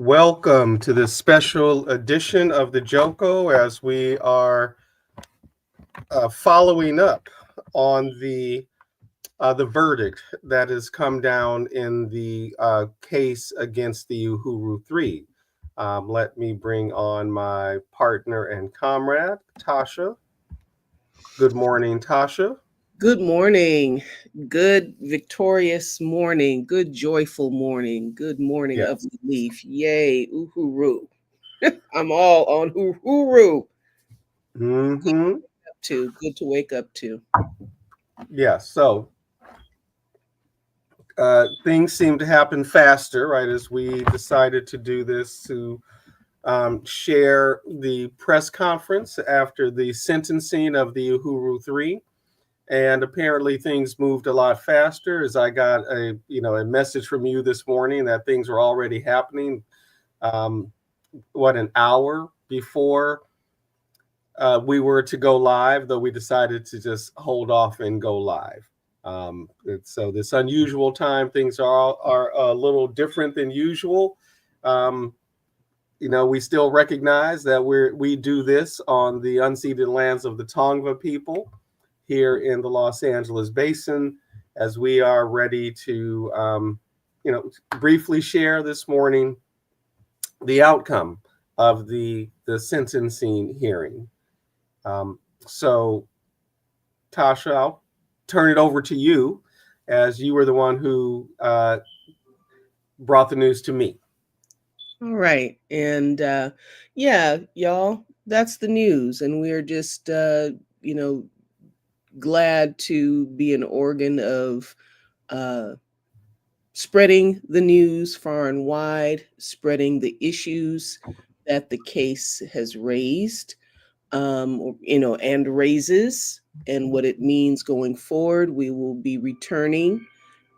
Welcome to this special edition of the Joko as we are following up on the verdict that has come down in the case against the Uhuru 3. Let me bring on my partner and comrade, Tasha. Good morning, Tasha. Good morning. Good victorious morning. Good joyful morning. Good morning of Yes. relief. Yay, Uhuru. I'm all on Uhuru. Mm-hmm. Good to wake up to. Yes. So things seem to happen faster, right? As we decided to do this to share the press conference after the sentencing of the Uhuru 3. And apparently things moved a lot faster as I got a message from you this morning that things were already happening. Um, an hour before we were to go live, though we decided to just hold off and go live. So this unusual time, things are a little different than usual. Um, we still recognize that we do this on the unceded lands of the Tongva people here in the Los Angeles Basin, as we are ready to, briefly share this morning the outcome of the sentencing hearing. So, Tasha, I'll turn it over to you, as you were the one who brought the news to me. All right. And yeah, y'all, that's the news. And we're just, glad to be an organ of uh, spreading the news far and wide, spreading the issues that the case has raised, and raises, and what it means going forward. We will be returning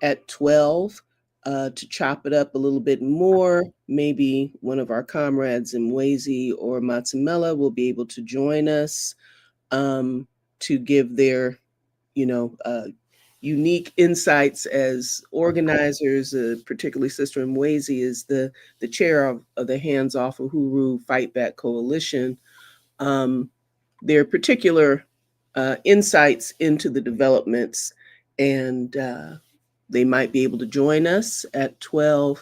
at 12 to chop it up a little bit more. Maybe one of our comrades in Wazy or Matsamela will be able to join us to give their, you know, uh, unique insights as organizers. Particularly Sister Mwezi is the chair of the Hands Off Uhuru Fight Back Coalition. Um, their particular insights into the developments, and they might be able to join us at 12.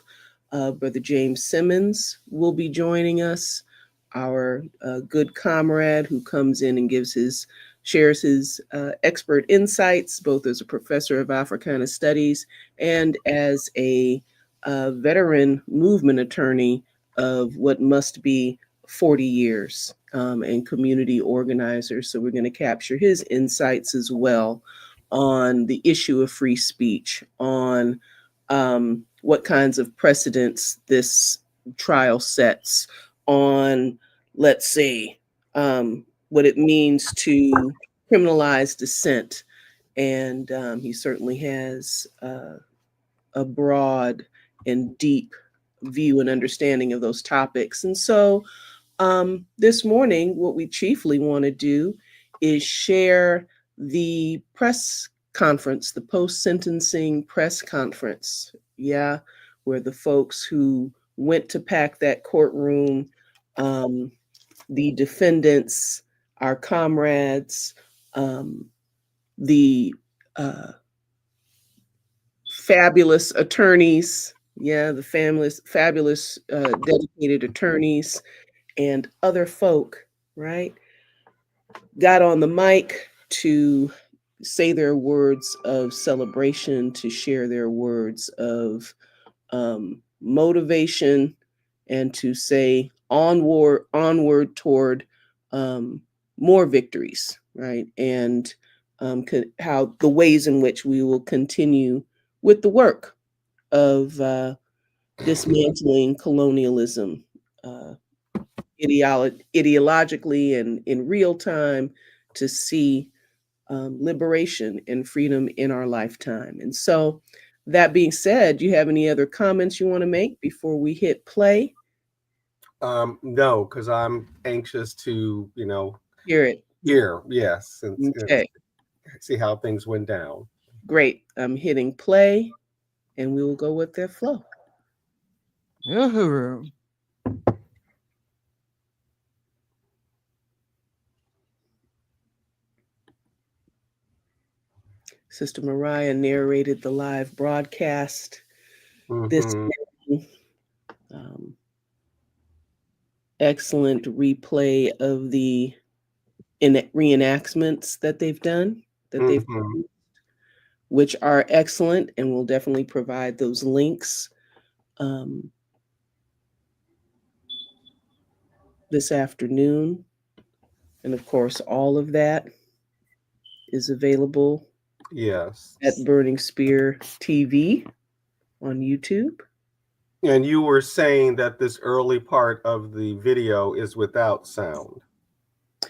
Brother James Simmons will be joining us, our good comrade who comes in and shares his expert insights, both as a professor of Africana Studies and as a veteran movement attorney of what must be 40 years, and community organizer. So we're going to capture his insights as well on the issue of free speech, on what kinds of precedents this trial sets, on, let's say, what it means to criminalize dissent. And he certainly has a broad and deep view and understanding of those topics. And so this morning, what we chiefly want to do is share the press conference, the post-sentencing press conference. Yeah, where the folks who went to pack that courtroom, the defendants, our comrades, the fabulous attorneys, yeah, the fabulous dedicated attorneys and other folk, right, got on the mic to say their words of celebration, to share their words of motivation, and to say onward toward more victories, right? And how the ways in which we will continue with the work of dismantling colonialism ideologically and in real time to see liberation and freedom in our lifetime. And so, that being said, do you have any other comments you want to make before we hit play? No, because I'm anxious to, Hear it. yes, and Okay, see how things went down. great. I'm hitting play and we will go with their flow. Uhuru. Sister Mariah narrated the live broadcast this morning. Excellent replay of the reenactments that they've done, which are excellent, and we'll definitely provide those links this afternoon. And of course, all of that is available at Burning Spear TV on YouTube. And you were saying that this early part of the video is without sound.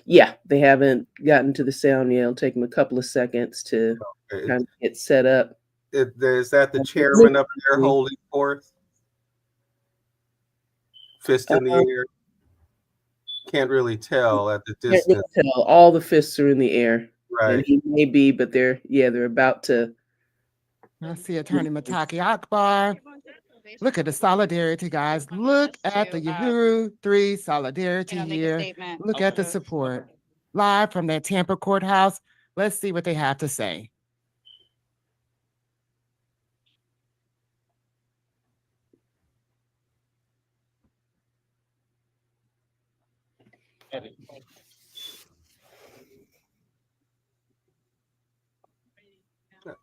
Yeah, they haven't gotten to the sound yet. It'll take them a couple of seconds to kind of get set up. Is that the chairman up there holding forth? Fist in the air? Can't really tell at the distance. Can't really tell. All the fists are in the air. Right. And he may be, but they're about to. I see Attorney Mataki Akbar. Look at the solidarity, guys. Look at the Uhuru 3 solidarity here. Look at the support. Live from their Tampa courthouse. Let's see what they have to say.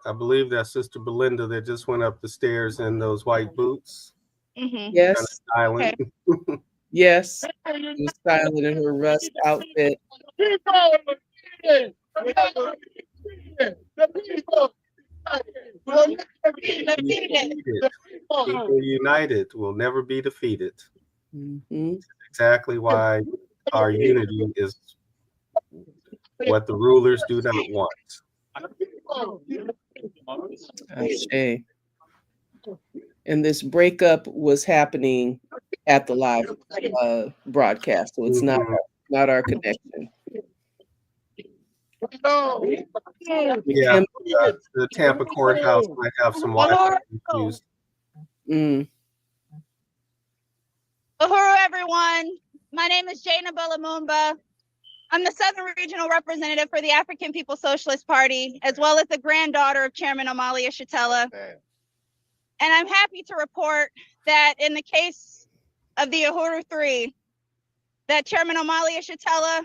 I believe that's Sister Belinda that just went up the stairs in those white boots. Yes. Kind of silent. Okay. Yes. She was silent in her rust outfit. People united will never be defeated. Exactly why our unity is what the rulers do not want. Ashe. And this breakup was happening at the live broadcast, so it's not our connection. Yeah, the Tampa courthouse might have some Wi-Fi issues. Uhuru, everyone. My name is Jaina Bulamumba. I'm the Southern Regional Representative for the African People's Socialist Party, as well as the granddaughter of Chairman Amalia Shatella. And I'm happy to report that in the case of the Uhuru 3, that Chairman Amalia Shatella,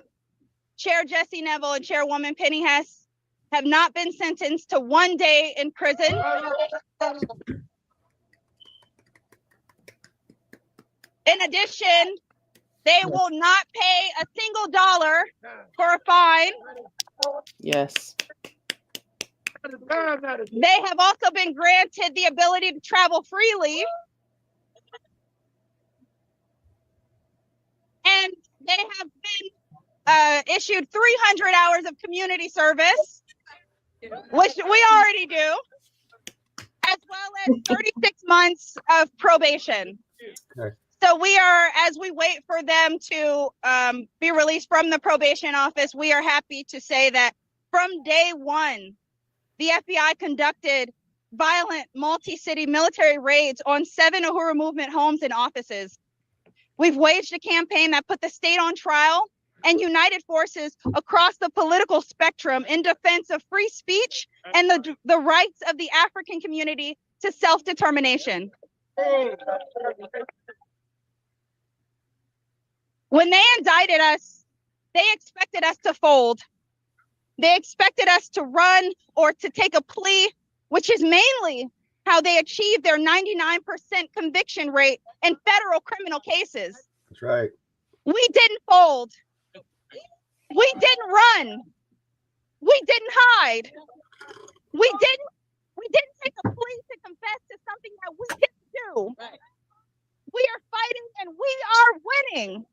Chair Jesse Neville, and Chairwoman Penny Hess have not been sentenced to 1 day in prison. In addition, they will not pay a single dollar for a fine. Yes. They have also been granted the ability to travel freely. And they have been issued 300 hours of community service, which we already do, as well as 36 months of probation. Okay. So we are, as we wait for them to be released from the probation office, we are happy to say that from day one, the FBI conducted violent multi-city military raids on 7 Uhuru Movement homes and offices. We've waged a campaign that put the state on trial and united forces across the political spectrum in defense of free speech and the rights of the African community to self-determination. When they indicted us, they expected us to fold. They expected us to run or to take a plea, which is mainly how they achieved their 99% conviction rate in federal criminal cases. That's right. We didn't fold. We didn't run. We didn't hide. We didn't take a plea to confess to something that we didn't do. We are fighting and we are winning.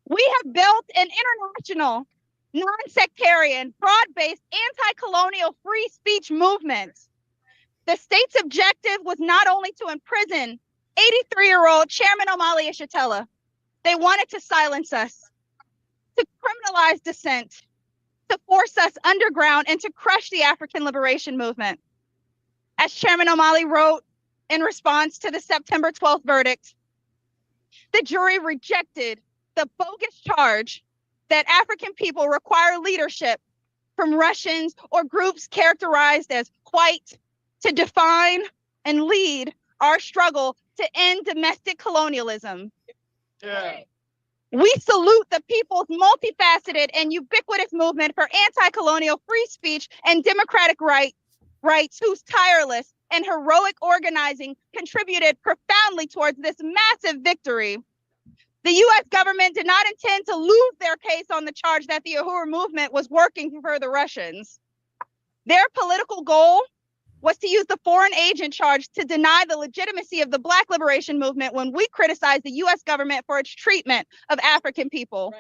We have built an international, non-sectarian, broad-based, anti-colonial free speech movement. The state's objective was not only to imprison 83-year-old Chairman Omali Yeshitela, they wanted to silence us, to criminalize dissent, to force us underground, and to crush the African liberation movement. As Chairman Omali wrote in response to the September 12th verdict, the jury rejected the bogus charge that African people require leadership from Russians or groups characterized as white to define and lead our struggle to end domestic colonialism. Yeah. We salute the people's multifaceted and ubiquitous movement for anti-colonial free speech and democratic rights whose tireless and heroic organizing contributed profoundly towards this massive victory. The U.S. government did not intend to lose their case on the charge that the Uhuru movement was working for the Russians. Their political goal was to use the foreign agent charge to deny the legitimacy of the Black liberation movement when we criticized the U.S. government for its treatment of African people.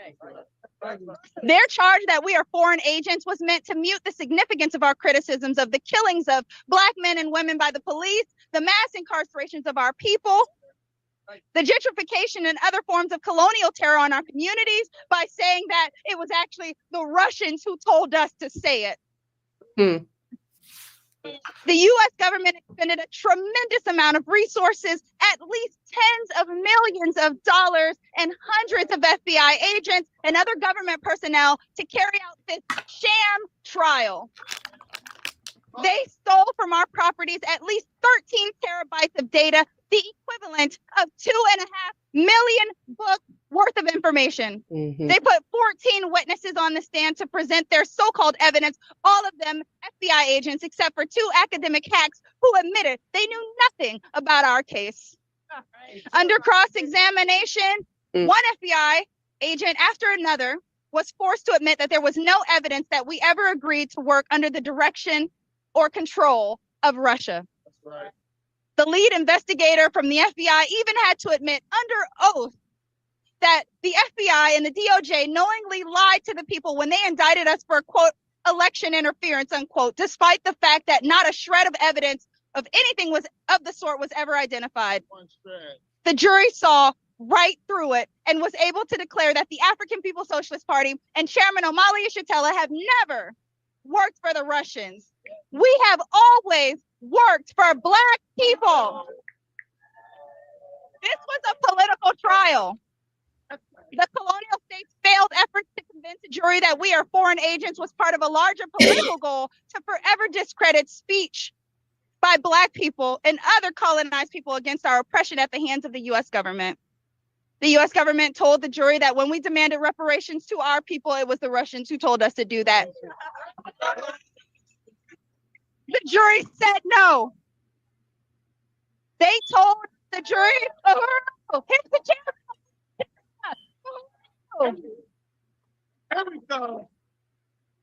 Their charge that we are foreign agents was meant to mute the significance of our criticisms of the killings of Black men and women by the police, the mass incarcerations of our people, the gentrification and other forms of colonial terror on our communities by saying that it was actually the Russians who told us to say it. The U.S. government expended a tremendous amount of resources, at least tens of millions of dollars, and hundreds of FBI agents and other government personnel to carry out this sham trial. They stole from our properties at least 13 terabytes of data, the equivalent of 2.5 million books worth of information. They put 14 witnesses on the stand to present their so-called evidence, all of them FBI agents, except for 2 academic hacks who admitted they knew nothing about our case. Under cross-examination, one FBI agent after another was forced to admit that there was no evidence that we ever agreed to work under the direction or control of Russia. The lead investigator from the FBI even had to admit under oath that the FBI and the DOJ knowingly lied to the people when they indicted us for, quote, election interference, unquote, despite the fact that not a shred of evidence of anything was of the sort was ever identified. The jury saw right through it and was able to declare that the African People's Socialist Party and Chairman Omali Yeshitela have never worked for the Russians. We have always worked for Black people. This was a political trial. The colonial states' failed efforts to convince the jury that we are foreign agents was part of a larger political goal to forever discredit speech by Black people and other colonized people against our oppression at the hands of the U.S. government. The U.S. government told the jury that when we demanded reparations to our people, it was the Russians who told us to do that. The jury said no. They told the jury, oh, here's the chairman. Here we go.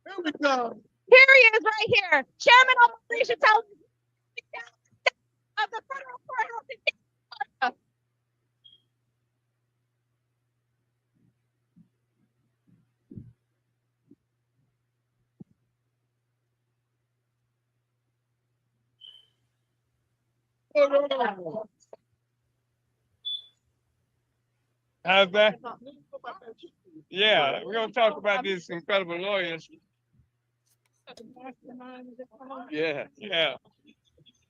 Here we go. Here he is right here. Chairman Omali Yeshitela of the federal courthouse. How's that? Yeah, we're gonna talk about these incredible lawyers. Yeah, yeah.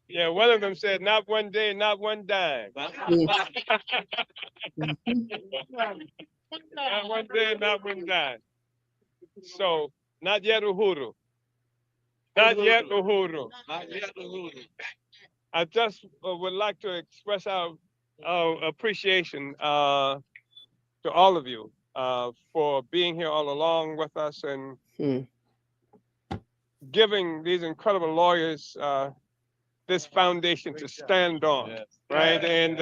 Yeah, one of them said, not one day, not one dime. Not one day, not one dime. So, not yet Uhuru. Not yet Uhuru. Not yet Uhuru. I just would like to express our appreciation to all of you for being here all along with us and giving these incredible lawyers this foundation to stand on, right? And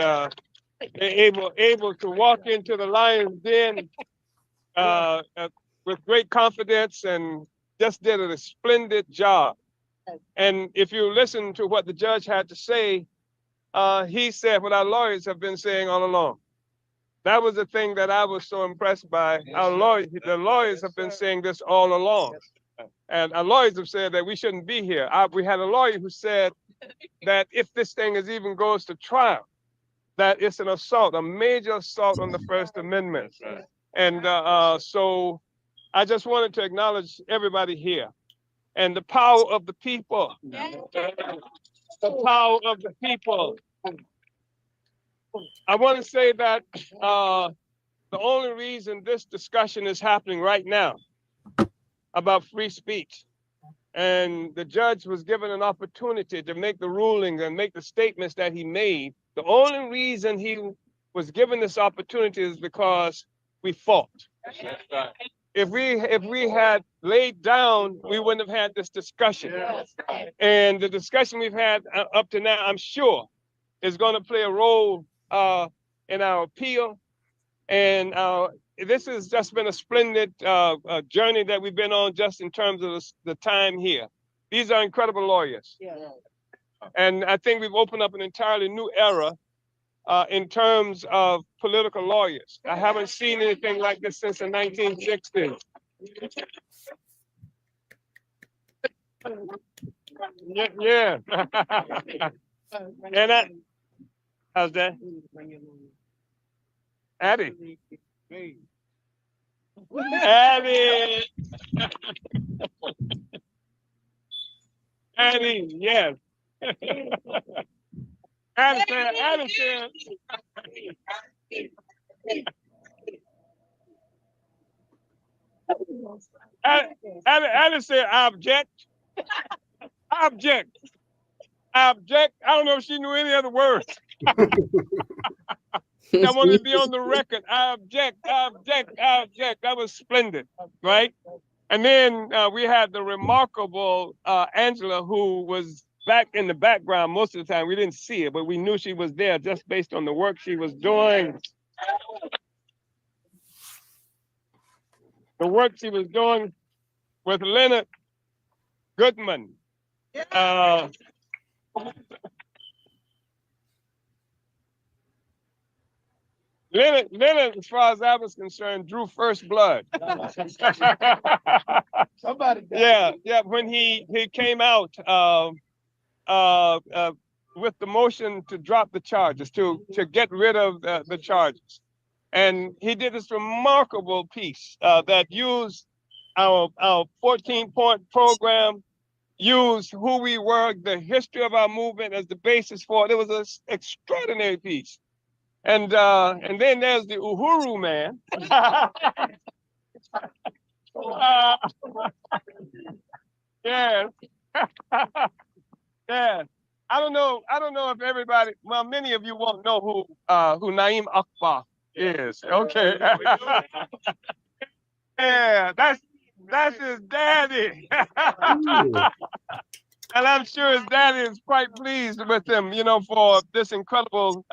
able to walk into the lion's den with great confidence and just did a splendid job. And if you listen to what the judge had to say, he said what our lawyers have been saying all along. That was the thing that I was so impressed by. Our lawyers, the lawyers have been saying this all along. And our lawyers have said that we shouldn't be here. We had a lawyer who said that if this thing even goes to trial, that it's an assault, a major assault on the First Amendment. And so I just wanted to acknowledge everybody here and the power of the people. The power of the people. I want to say that the only reason this discussion is happening right now about free speech, and the judge was given an opportunity to make the rulings and make the statements that he made, the only reason he was given this opportunity is because we fought. If we had laid down, we wouldn't have had this discussion. And the discussion we've had up to now, I'm sure, is going to play a role in our appeal. And this has just been a splendid journey that we've been on just in terms of the time here. These are incredible lawyers. And I think we've opened up an entirely new era in terms of political lawyers. I haven't seen anything like this since the 1960s. Yeah. And how's that? Addie. Addie. Addie, yes. Addie said. Addie said, I object. I object. I object. I don't know if she knew any other words. I wanted to be on the record. I object, I object, I object. That was splendid, right? And then we had the remarkable Angela, who was back in the background most of the time. We didn't see it, but we knew she was there just based on the work she was doing. The work she was doing with Leonard Goodman. Leonard, as far as I was concerned, drew first blood. Somebody. Yeah. When he came out with the motion to drop the charges, to get rid of the charges, and he did this remarkable piece that used our 14-point program, used who we were, the history of our movement as the basis for it. It was an extraordinary piece. And then there's the Uhuru man. Yes. Yeah. I don't know if everybody, well, many of you won't know who Naim Akbar is. Okay. Yeah, that's his daddy. And I'm sure his daddy is quite pleased with him, for this incredible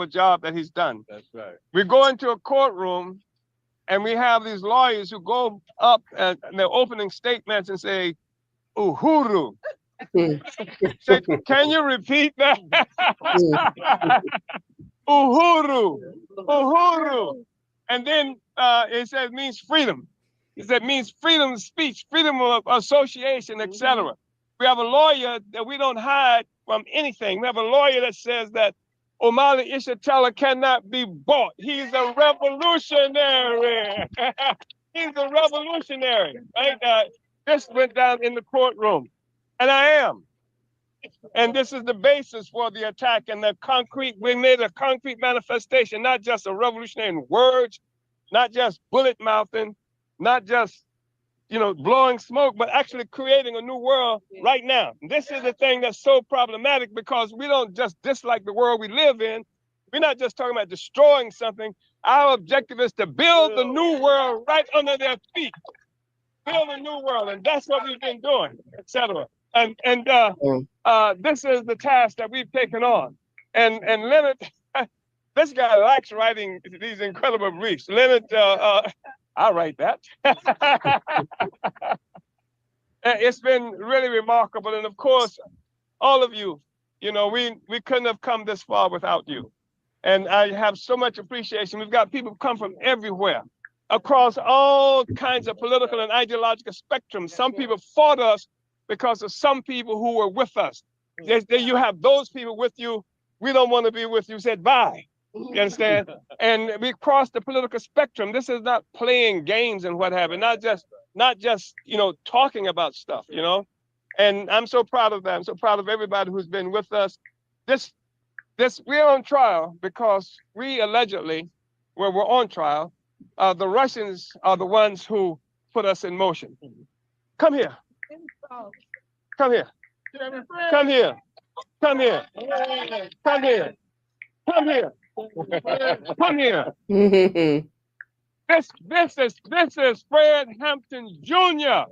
job that he's done. That's right. We go into a courtroom and we have these lawyers who go up and their opening statements and say, Uhuru. Say, can you repeat that? Uhuru. Uhuru. And then it says means freedom. It said means freedom of speech, freedom of association, etc. We have a lawyer that we don't hide from anything. We have a lawyer that says that Omali Ishatella cannot be bought. He's a revolutionary. He's a revolutionary. Right? This went down in the courtroom. And I am. And this is the basis for the attack and we made a concrete manifestation, not just a revolutionary in words, not just bullet mouthing, not just, blowing smoke, but actually creating a new world right now. This is the thing that's so problematic because we don't just dislike the world we live in. We're not just talking about destroying something. Our objective is to build the new world right under their feet. Build a new world, and that's what we've been doing, etc. And this is the task that we've taken on. And Leonard, this guy likes writing these incredible briefs. Leonard, I'll write that. It's been really remarkable. And of course, all of you, we couldn't have come this far without you. And I have so much appreciation. We've got people come from everywhere, across all kinds of political and ideological spectrums. Some people fought us because of some people who were with us. You have those people with you. We don't want to be with you. Said bye. You understand? And we crossed the political spectrum. This is not playing games and what have you. Not just talking about stuff. And I'm so proud of that. I'm so proud of everybody who's been with us. This we're on trial because we allegedly, where we're on trial, the Russians are the ones who put us in motion. Come here. Come here. Come here. Come here. Come here. Come here. Come here. This is Fred Hampton Jr.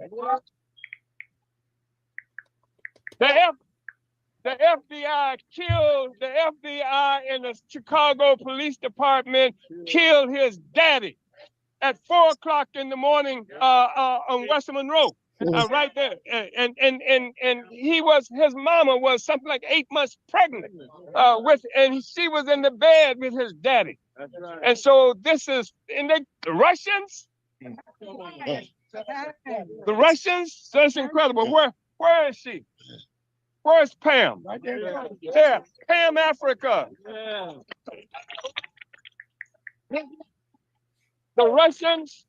The FBI killed the FBI and the Chicago Police Department killed his daddy at 4 o'clock in the morning on Western Monroe, right there. And his mama was something like 8 months pregnant and she was in the bed with his daddy. And so the Russians. The Russians. So it's incredible. Where is she? Where's Pam? Right there. Yeah, Pam Africa. Yeah. The Russians,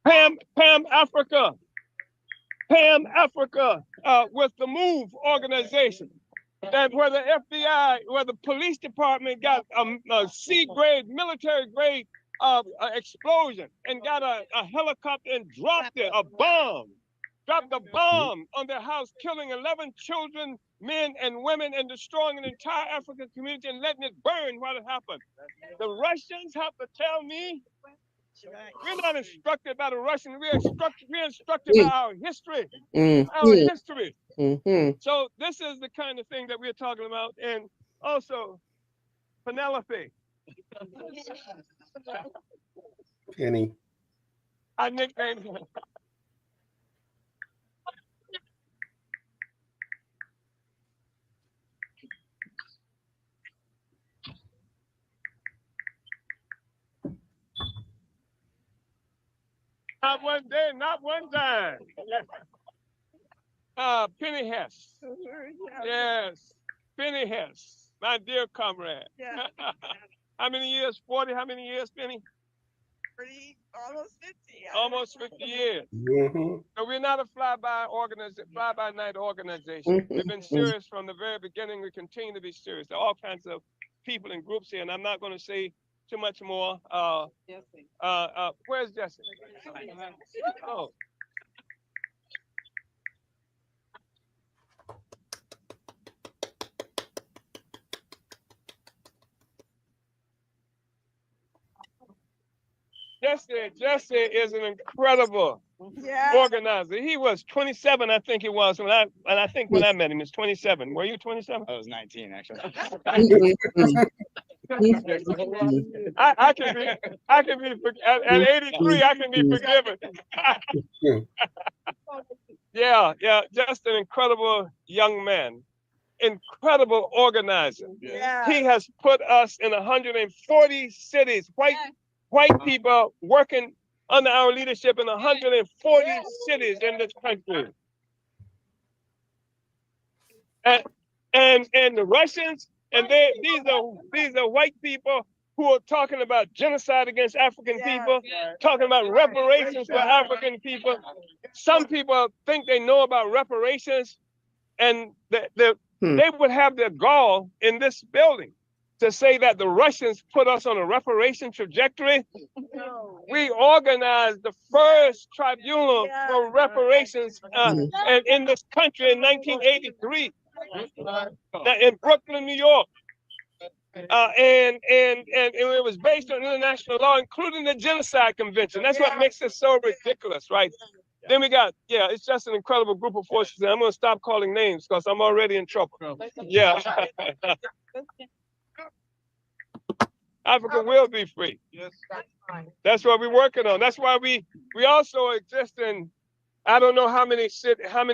Pam Africa. Pam Africa with the MOVE organization. That where the FBI, where the police department got a C-grade, military grade explosion and got a helicopter and dropped it, a bomb. Dropped a bomb on their house, killing 11 children, men and women, and destroying an entire African community and letting it burn while it happened. The Russians have to tell me, we're not instructed by the Russians, we're instructed by our history. Our history. So this is the kind of thing that we're talking about. And also, Penelope. Penny. I nicknamed her. Not one day, not one time. Penny Hess. Yes, Penny Hess, my dear comrade. Yeah. How many years? 40? How many years, Penny? 30, almost 50. Almost 50 years. Mm-hmm. So we're not a fly-by-night organization. We've been serious from the very beginning. We continue to be serious. There are all kinds of people and groups here, and I'm not going to say too much more. Where's Jesse? Oh. Jesse is an incredible organizer. He was 27, I think he was, when I met him, he was 27. Were you 27? I was 19, actually. I can be at 83. I can be forgiven. Yeah, just an incredible young man, incredible organizer. Yeah. He has put us in 140 cities. White people working under our leadership in 140 cities in this country. And the Russians, and these are white people who are talking about genocide against African people, talking about reparations for African people. Some people think they know about reparations, and they would have their gall in this building to say that the Russians put us on a reparation trajectory. We organized the first tribunal for reparations in this country in 1983 in Brooklyn, New York. And it was based on international law, including the Genocide Convention. That's what makes it so ridiculous, right? Then we got, it's just an incredible group of forces. And I'm going to stop calling names because I'm already in trouble. Yeah. Africa will be free. Yes. That's what we're working on. That's why we also exist in, I don't know how many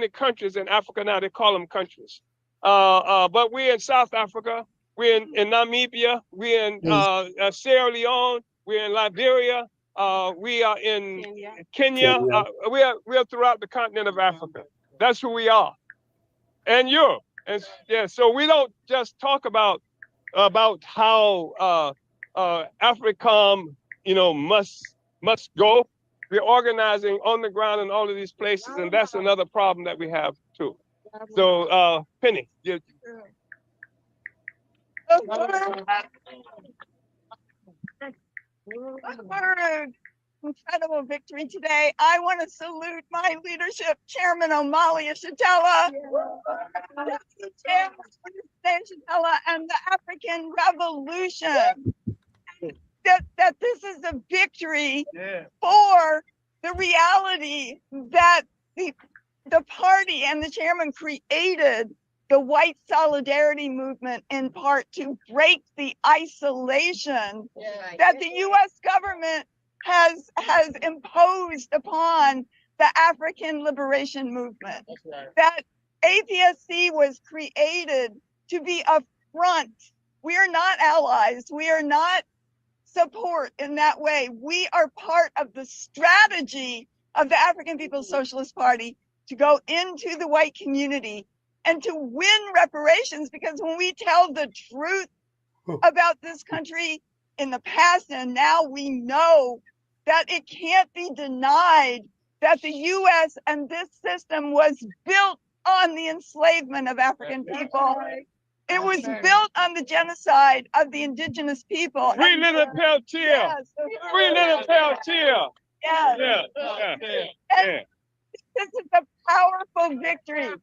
countries in Africa now, they call them countries. But we're in South Africa, we're in Namibia, we're in Sierra Leone, we're in Liberia, we are in Kenya. We are throughout the continent of Africa. That's who we are, and Europe. And yeah, so we don't just talk about how AFRICOM, must go. We're organizing on the ground in all of these places, and that's another problem that we have too. So, Penny, Uhuru, incredible victory today. I want to salute my leadership, Chairman Omali Yeshitela, Chairman Yeshitela, and the African Revolution. That this is a victory for the reality that the party and the chairman created the white solidarity movement in part to break the isolation that the US government has imposed upon the African liberation movement. That APSC was created to be a front. We are not allies. We are not support in that way. We are part of the strategy of the African People's Socialist Party to go into the white community and to win reparations, because when we tell the truth about this country in the past and now, we know that it can't be denied that the US and this system was built on the enslavement of African people. It was built on the genocide of the indigenous people. Free Little Peltier. Yes. Free Little Peltier. Yes. Yeah. This is a powerful victory.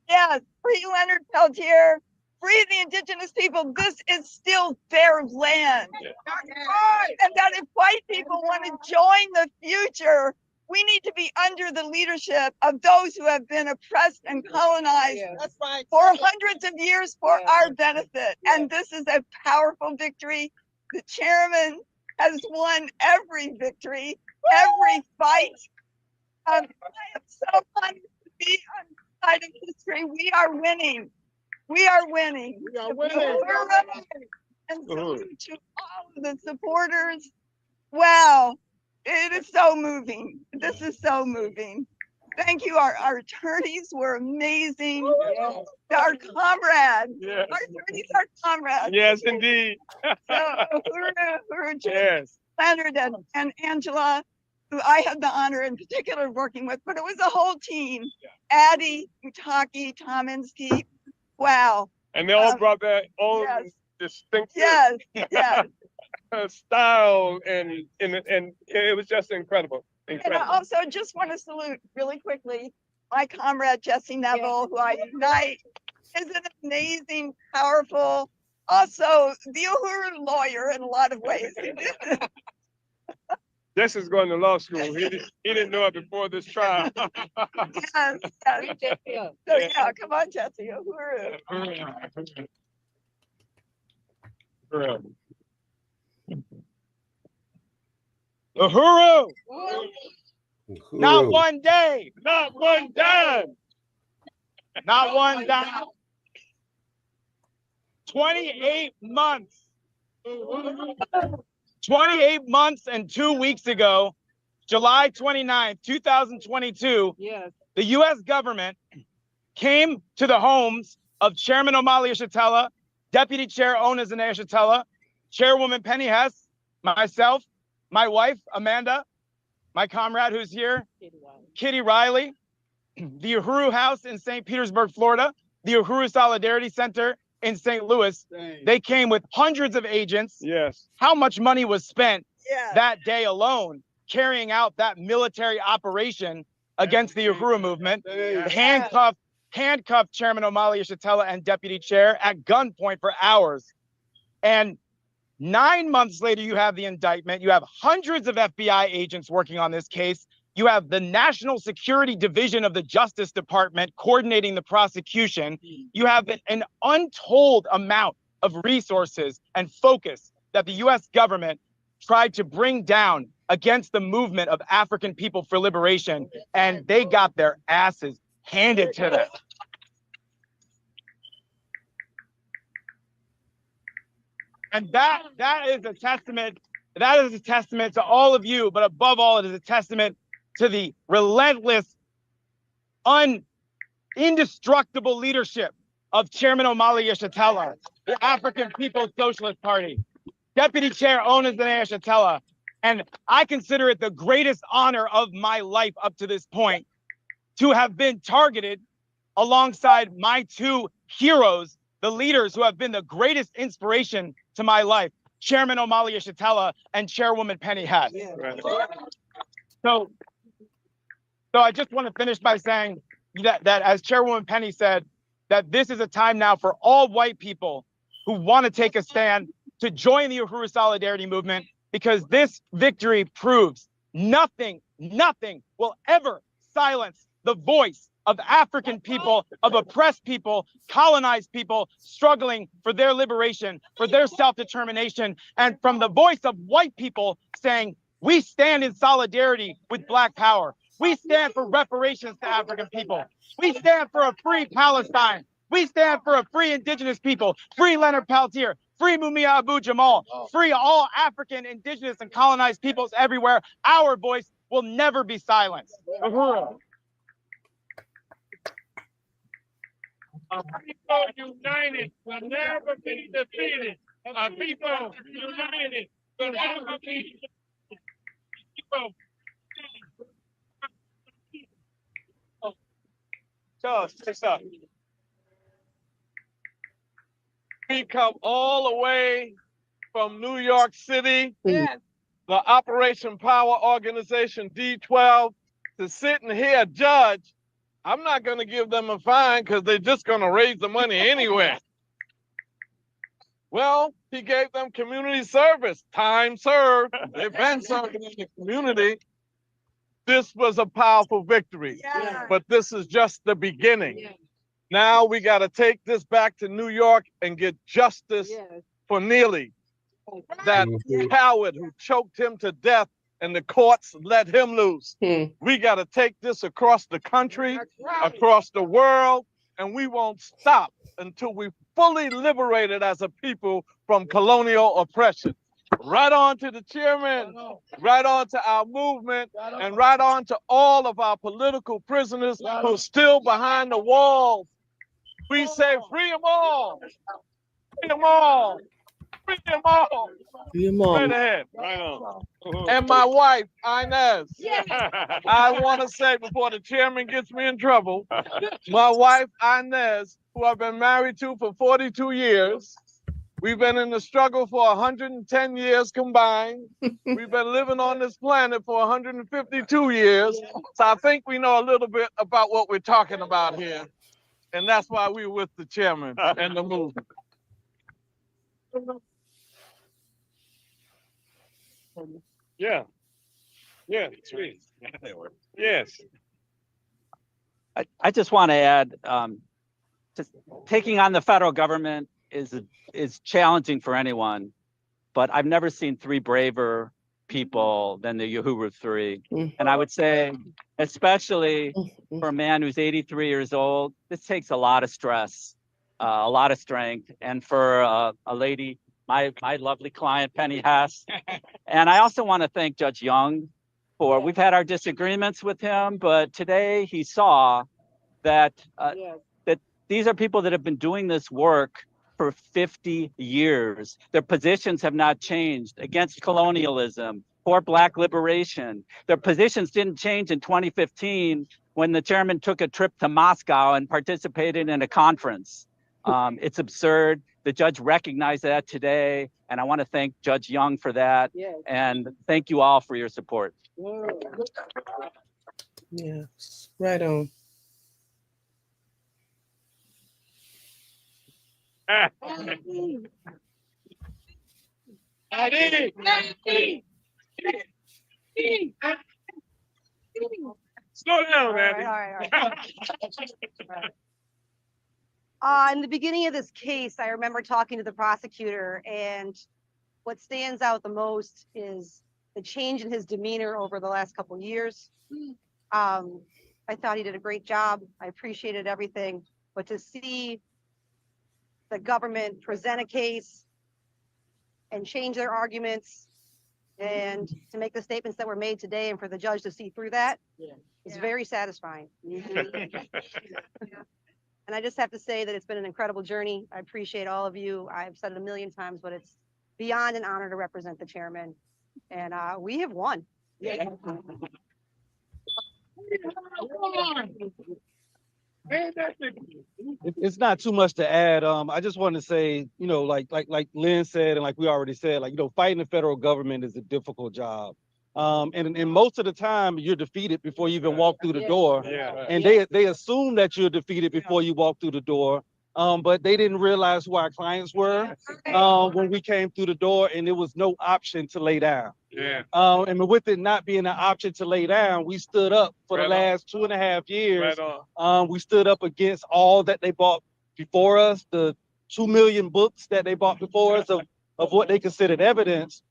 Yes, free Leonard Peltier, free the indigenous people. This is still their land. And that if white people want to join the future, we need to be under the leadership of those who have been oppressed and colonized for hundreds of years for our benefit. And this is a powerful victory. The chairman has won every victory, every fight. I am so honored to be on the side of history. We are winning. We are winning. We are winning. We're winning. And so to all of the supporters, wow. It is so moving. This is so moving. Thank you. Our attorneys were amazing. Our comrades. Yes. Our attorneys are comrades. Yes, indeed. So Uhuru, Yes. Leonard, and Angela, who I had the honor in particular of working with, but it was a whole team. Addie, Utaki, Tominski. Wow. And they all brought their own distinctive style, and it was just incredible. And I also just want to salute really quickly my comrade Jesse Neville, who I unite, is an amazing, powerful, also the Uhuru lawyer in a lot of ways. Jesse's going to law school. He didn't know it before this trial. Yes. So yeah, come on, Jesse. Uhuru. Uhuru! Not one day, not one dime, not one dime. 28 months. 28 months and 2 weeks ago, July 29th, 2022, the U.S. government came to the homes of Chairman Omali Yeshitela, Deputy Chair Ona Zanea Yeshitela, Chairwoman Penny Hess, myself, my wife, Amanda, my comrade who's here, Kitty Riley, the Uhuru House in St. Petersburg, Florida, the Uhuru Solidarity Center in St. Louis. They came with hundreds of agents. Yes. How much money was spent that day alone carrying out that military operation against the Uhuru movement? Handcuffed Chairman Omali Yeshitela and Deputy Chair at gunpoint for hours. And 9 months later, you have the indictment. You have hundreds of FBI agents working on this case. You have the National Security Division of the Justice Department coordinating the prosecution. You have an untold amount of resources and focus that the U.S. government tried to bring down against the movement of African people for liberation, and they got their asses handed to them. And that is a testament. That is a testament to all of you, but above all, it is a testament to the relentless, indestructible leadership of Chairman Omali Yeshitela, the African People's Socialist Party, Deputy Chair Onas Yeshitela. And I consider it the greatest honor of my life up to this point to have been targeted alongside my two heroes, the leaders who have been the greatest inspiration to my life, Chairman Omali Yeshitela and Chairwoman Penny Hess. Yeah. Right. So I just want to finish by saying that as Chairwoman Penny said, that this is a time now for all white people who want to take a stand to join the Uhuru Solidarity Movement, because this victory proves nothing will ever silence the voice of African people, of oppressed people, colonized people struggling for their liberation, for their self-determination, and from the voice of white people saying, we stand in solidarity with Black power. We stand for reparations to African people. We stand for a free Palestine. We stand for a free indigenous people, free Leonard Peltier, free Mumia Abu Jamal, free all African, indigenous, and colonized peoples everywhere. Our voice will never be silenced. Uhuru. A people united will never be defeated. A people united will never be defeated. Charles, check up. We come all the way from New York City, the Operation Power Organization D12, to sit and hear a judge. I'm not going to give them a fine because they're just going to raise the money anyway. Well, he gave them community service, time served. They've been serving in the community. This was a powerful victory, but this is just the beginning. Yeah. Now we got to take this back to New York and get justice for Neely, that coward who choked him to death and the courts let him loose. We got to take this across the country, across the world, and we won't stop until we fully liberated as a people from colonial oppression. Right on to the chairman, right on to our movement, and right on to all of our political prisoners who are still behind the walls. We say, free them all, free them all, free them all. Free them all. Right ahead, right on. And my wife, Inez, I want to say before the chairman gets me in trouble, my wife, Inez, who I've been married to for 42 years, we've been in the struggle for 110 years combined. We've been living on this planet for 152 years. So I think we know a little bit about what we're talking about here. And that's why we're with the chairman and the movement. Yeah. Yeah, sweet. Yes. I just want to add, just taking on the federal government is challenging for anyone, but I've never seen three braver people than the Uhuru Three. And I would say, especially for a man who's 83 years old, this takes a lot of stress, a lot of strength. And for a lady, my lovely client, Penny Hess. And I also want to thank Judge Young for, we've had our disagreements with him, but today he saw that that these are people that have been doing this work for 50 years. Their positions have not changed against colonialism, for Black liberation. Their positions didn't change in 2015 when the chairman took a trip to Moscow and participated in a conference. It's absurd. The judge recognized that today, and I want to thank Judge Young for that. And thank you all for your support. Yes, right on. Slow down, Andy. All right. In the beginning of this case, I remember talking to the prosecutor, and what stands out the most is the change in his demeanor over the last couple of years. I thought he did a great job. I appreciated everything, but to see the government present a case and change their arguments and to make the statements that were made today and for the judge to see through that is very satisfying. And I just have to say that it's been an incredible journey. I appreciate all of you. I've said it a million times, but it's beyond an honor to represent the chairman. And we have won. It's not too much to add. I just want to say, like Lynn said, and like we already said, fighting the federal government is a difficult job. And most of the time you're defeated before you even walk through the door. And they assume that you're defeated before you walk through the door. But they didn't realize who our clients were when we came through the door, and there was no option to lay down. And with it not being an option to lay down, we stood up for the last 2.5 years. We stood up against all that they bought before us, the 2 million books that they bought before us of what they considered evidence.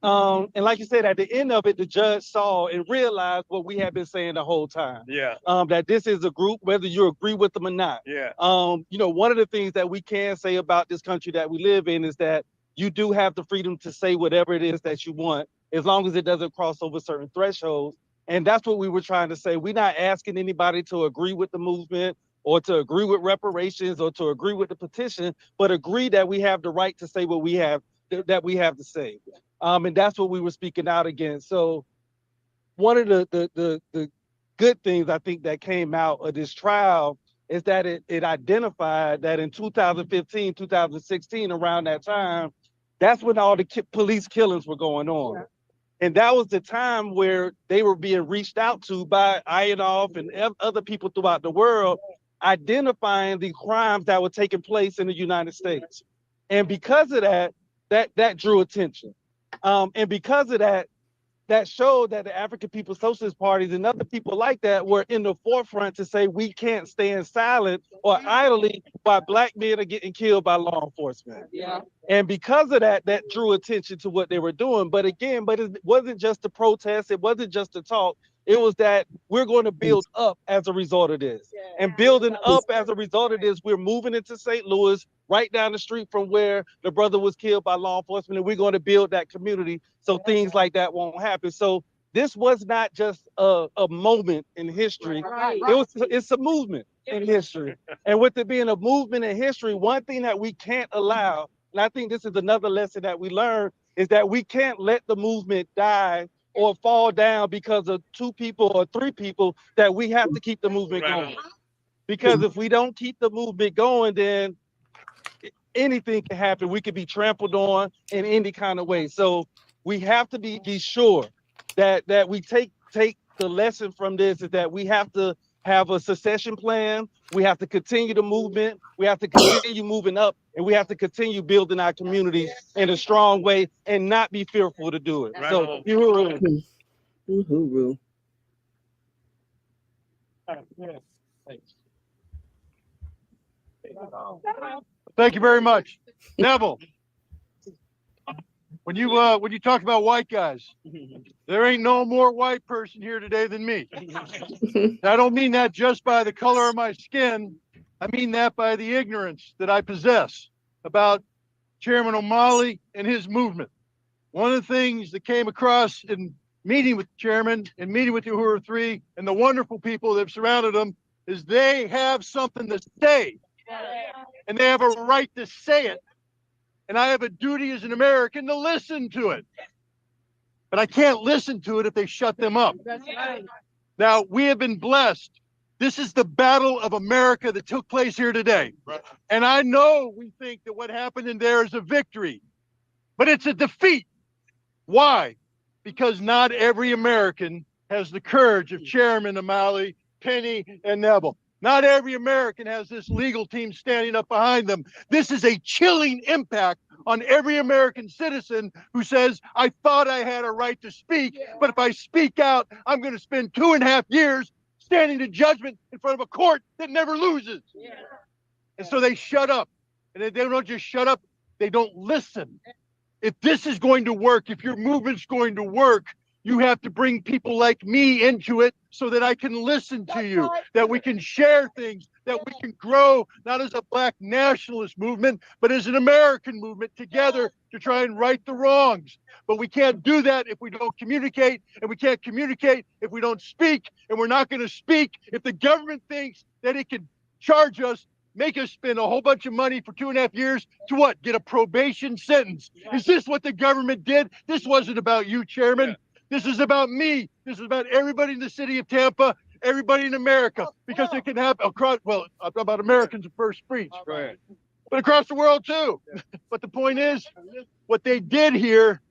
And like you said, at the end of it, the judge saw and realized what we have been saying the whole time. That this is a group, whether you agree with them or not. One of the things that we can say about this country that we live in is that you do have the freedom to say whatever it is that you want, as long as it doesn't cross over certain thresholds. And that's what we were trying to say. We're not asking anybody to agree with the movement or to agree with reparations or to agree with the petition, but agree that we have the right to say what we have to say. And that's what we were speaking out against. So one of the good things I think that came out of this trial is that it identified that in 2015, 2016, around that time, that's when all the police killings were going on. And that was the time where they were being reached out to by INOF and other people throughout the world, identifying the crimes that were taking place in the United States. And because of that drew attention. And because of that showed that the African People's Socialist Parties and other people like that were in the forefront to say we can't stand silent or idly while Black men are getting killed by law enforcement. And because of that drew attention to what they were doing. But it wasn't just the protest, it wasn't just the talk. It was that we're going to build up as a result of this. And building up as a result of this, we're moving into St. Louis, right down the street from where the brother was killed by law enforcement, and we're going to build that community so things like that won't happen. So this was not just a moment in history. It's a movement in history. And with it being a movement in history, one thing that we can't allow, and I think this is another lesson that we learned, is that we can't let the movement die or fall down because of 2 people or 3 people, that we have to keep the movement going. Because if we don't keep the movement going, then anything can happen. We could be trampled on in any kind of way. So we have to be sure that we take the lesson from this, is that we have to have a succession plan. We have to continue the movement. We have to continue moving up, and we have to continue building our communities in a strong way and not be fearful to do it. So, Uhuru. Thank you very much. Neville, when you talk about white guys, there ain't no more white person here today than me. I don't mean that just by the color of my skin. I mean that by the ignorance that I possess about Chairman O'Malley and his movement. One of the things that came across in meeting with the chairman and meeting with the Uhuru 3 and the wonderful people that have surrounded them is they have something to say. And they have a right to say it. And I have a duty as an American to listen to it. But I can't listen to it if they shut them up. Now, we have been blessed. This is the battle of America that took place here today. And I know we think that what happened in there is a victory, but it's a defeat. Why? Because not every American has the courage of Chairman O'Malley, Penny, and Neville. Not every American has this legal team standing up behind them. This is a chilling impact on every American citizen who says, I thought I had a right to speak, but if I speak out, I'm going to spend 2.5 years standing to judgment in front of a court that never loses. And so they shut up. And they don't just shut up, they don't listen. If this is going to work, if your movement's going to work, you have to bring people like me into it so that I can listen to you, that we can share things, that we can grow, not as a black nationalist movement, but as an American movement together to try and right the wrongs. But we can't do that if we don't communicate, and we can't communicate if we don't speak, and we're not going to speak if the government thinks that it can charge us, make us spend a whole bunch of money for 2.5 years to what? Get a probation sentence. Is this what the government did? This wasn't about you, Chairman. This is about me. This is about everybody in the city of Tampa, everybody in America, because it can happen across, well, I'm talking about Americans at first preach, but across the world too. But the point is, what they did here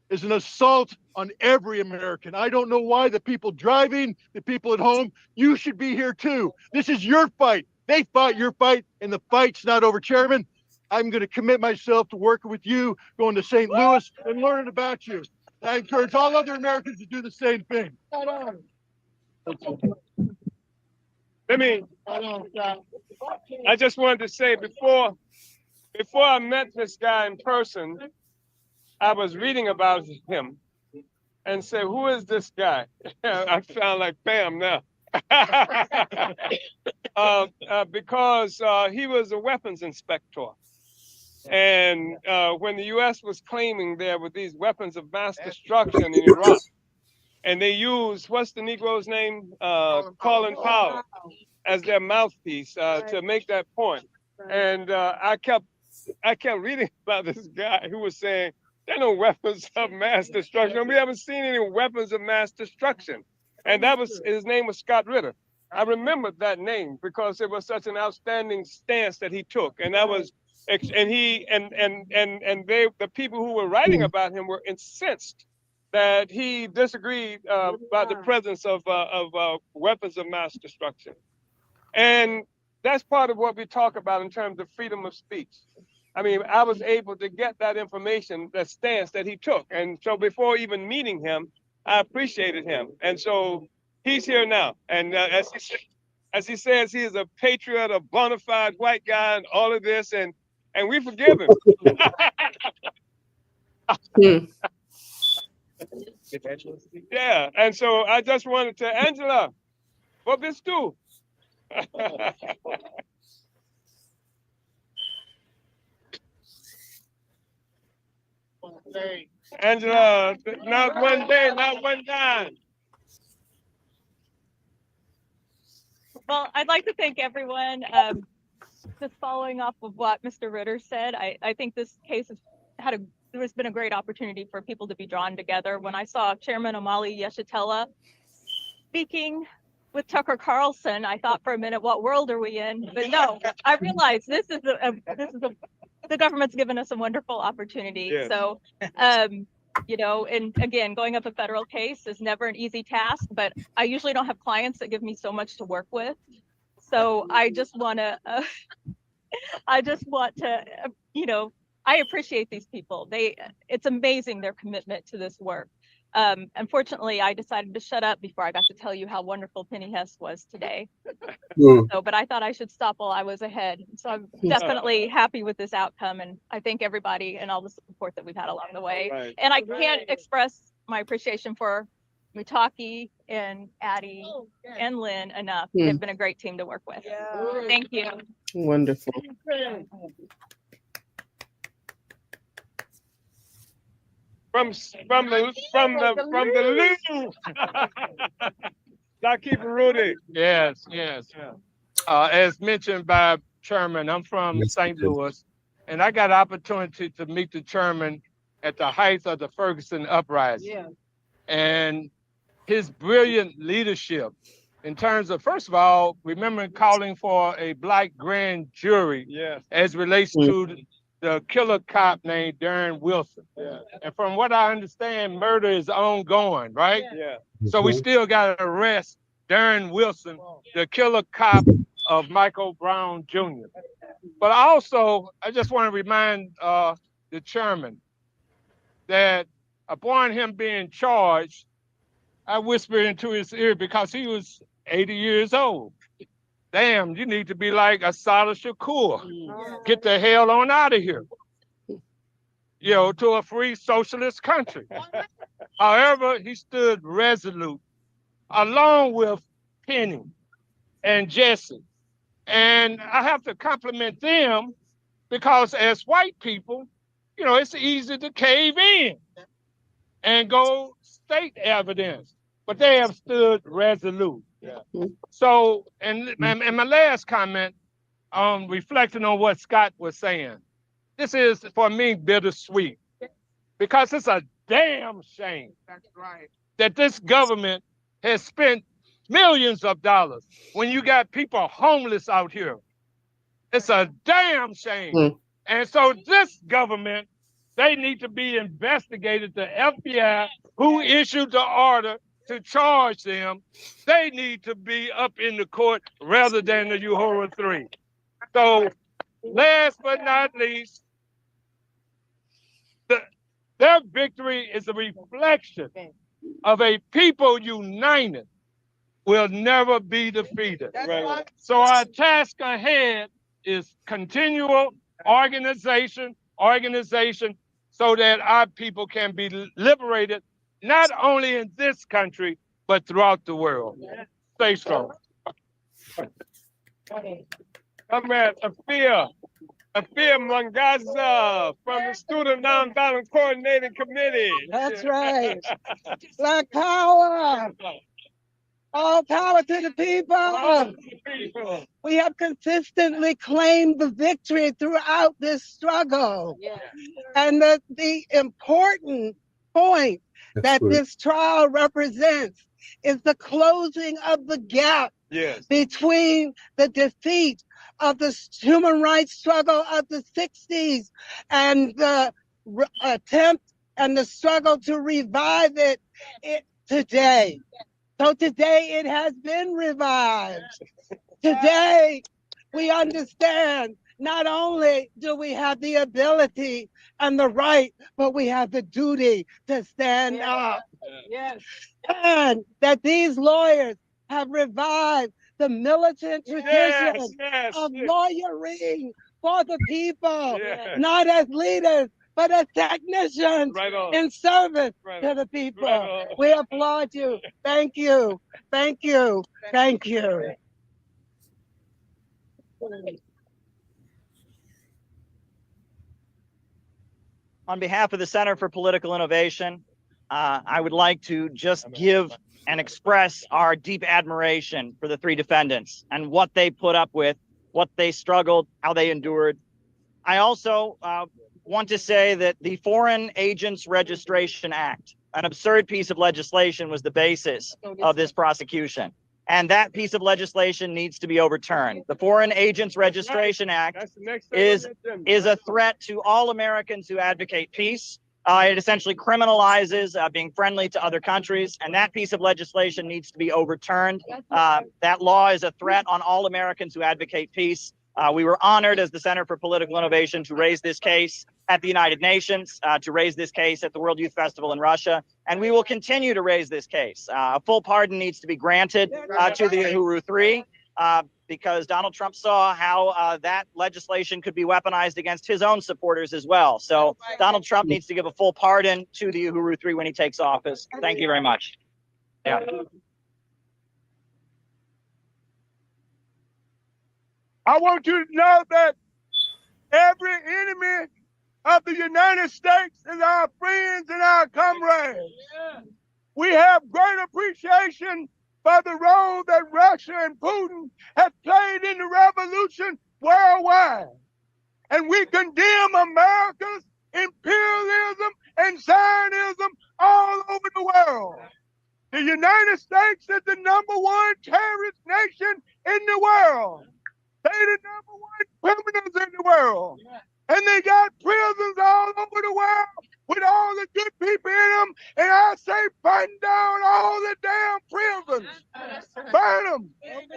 is an assault on every American. I don't know why the people driving, the people at home, you should be here too. This is your fight. They fought your fight, and the fight's not over, Chairman. I'm going to commit myself to working with you, going to St. Louis and learning about you. I encourage all other Americans to do the same thing. I just wanted to say before I met this guy in person, I was reading about him and said, who is this guy? I sound like Pam now. Because he was a weapons inspector. And when the U.S. was claiming there were these weapons of mass destruction in Iraq, and they used, what's the Negro's name? Colin Powell as their mouthpiece to make that point. And I kept reading about this guy who was saying, there are no weapons of mass destruction. We haven't seen any weapons of mass destruction. And that was, his name was Scott Ritter. I remembered that name because it was such an outstanding stance that he took. And that was, and he, and they, the people who were writing about him were incensed that he disagreed about the presence of weapons of mass destruction. And that's part of what we talk about in terms of freedom of speech. I mean, I was able to get that information, that stance that he took. And so before even meeting him, I appreciated him. And so he's here now. And as he says, he is a patriot, a bona fide white guy, and all of this. And we forgive him. Yeah. And so I just wanted to, Angela, what this do? Angela, not one day, not one time. Well, I'd like to thank everyone. Just following off of what Mr. Ritter said, I think this case there's been a great opportunity for people to be drawn together. When I saw Chairman Omali Yeshitela speaking with Tucker Carlson, I thought for a minute, what world are we in? But no, I realized the government's given us a wonderful opportunity. Yes. So, you know, and again, going up a federal case is never an easy task, but I usually don't have clients that give me so much to work with. So I just want to, you know, I appreciate these people. It's amazing their commitment to this work. Unfortunately, I decided to shut up before I got to tell you how wonderful Penny Hess was today. So, but I thought I should stop while I was ahead. So I'm definitely happy with this outcome. And I thank everybody and all the support that we've had along the way. Right. And I can't express my appreciation for Mutaki and Addie and Lynn enough. They've been a great team to work with. Thank you. Wonderful. From the Louvre. Dr. Rudy. Yes. As mentioned by Chairman, I'm from St. Louis, and I got an opportunity to meet the chairman at the height of the Ferguson uprising. Yeah. And his brilliant leadership in terms of, first of all, remembering calling for a black grand jury as relates to the killer cop named Darren Wilson. Yeah. And from what I understand, murder is ongoing, right? Yeah. So we still got to arrest Darren Wilson, the killer cop of Michael Brown Jr. But also, I just want to remind the chairman that upon him being charged, I whispered into his ear because he was 80 years old. Damn, you need to be like Assata Shakur. Get the hell on out of here. You know, to a free socialist country. However, he stood resolute, along with Penny and Jesse And I have to compliment them because as white people, you know, it's easy to cave in and go state evidence, but they have stood resolute. Yeah. So, and my last comment, reflecting on what Scott was saying, this is for me bittersweet because it's a damn shame. That's right. That this government has spent millions of dollars when you got people homeless out here. It's a damn shame. And so this government, they need to be investigated. The FBI, who issued the order to charge them, they need to be up in the court rather than the Uhuru 3. So last but not least, their victory is a reflection of a people united will never be defeated. Right. So our task ahead is continual organization, so that our people can be liberated, not only in this country, but throughout the world. Stay strong. Comrade Afia Mwangaza from the Student Nonviolent Coordinating Committee. That's right. Black power. All power to the people. We have consistently claimed the victory throughout this struggle. Yeah. And the important point that this trial represents is the closing of the gap between the defeat of the human rights struggle of the 60s and the attempt and the struggle to revive it today. So today it has been revived. Today we understand not only do we have the ability and the right, but we have the duty to stand up. Yes. And that these lawyers have revived the militant tradition of lawyering for the people, not as leaders, but as technicians in service to the people. We applaud you. Thank you. Thank you. Thank you. On behalf of the Center for Political Innovation, I would like to just give and express our deep admiration for the three defendants and what they put up with, what they struggled, how they endured. I also want to say that the Foreign Agents Registration Act, an absurd piece of legislation, was the basis of this prosecution. And that piece of legislation needs to be overturned. The Foreign Agents Registration Act is a threat to all Americans who advocate peace. It essentially criminalizes being friendly to other countries, and that piece of legislation needs to be overturned. That law is a threat on all Americans who advocate peace. We were honored as the Center for Political Innovation to raise this case at the United Nations, to raise this case at the World Youth Festival in Russia, and we will continue to raise this case. A full pardon needs to be granted to the Uhuru 3 because Donald Trump saw how that legislation could be weaponized against his own supporters as well. So Donald Trump needs to give a full pardon to the Uhuru 3 when he takes office. Thank you very much. Yeah. I want you to know that every enemy of the United States is our friends and our comrades. Yeah. We have great appreciation for the role that Russia and Putin have played in the revolution worldwide. And we condemn America's imperialism and Zionism all over the world. The United States is the #1 terrorist nation in the world. They're the #1 criminals in the world. And they got prisons all over the world with all the good people in them. And I say, burn down all the damn prisons. Burn them. And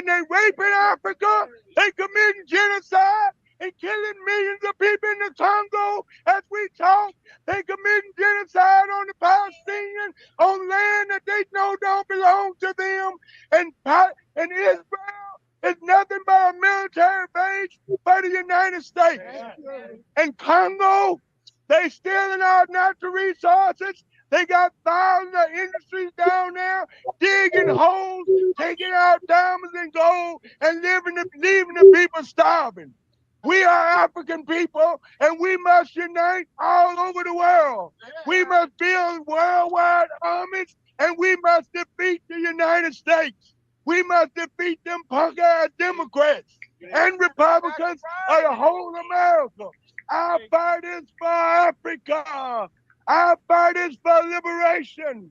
they rape in Africa. They committing genocide and killing millions of people in the Congo as we talk. They committing genocide on the Palestinians on land that they know don't belong to them. And Israel is nothing but a military base for the United States. And Congo, they stealing our natural resources. They got thousands of industries down there digging holes taking our diamonds and gold and leaving the people starving. We are African people, and we must unite all over the world. We must build worldwide armies, and we must defeat the United States. We must defeat them punk-ass Democrats and Republicans of the whole America. Our fight is for Africa. Our fight is for liberation.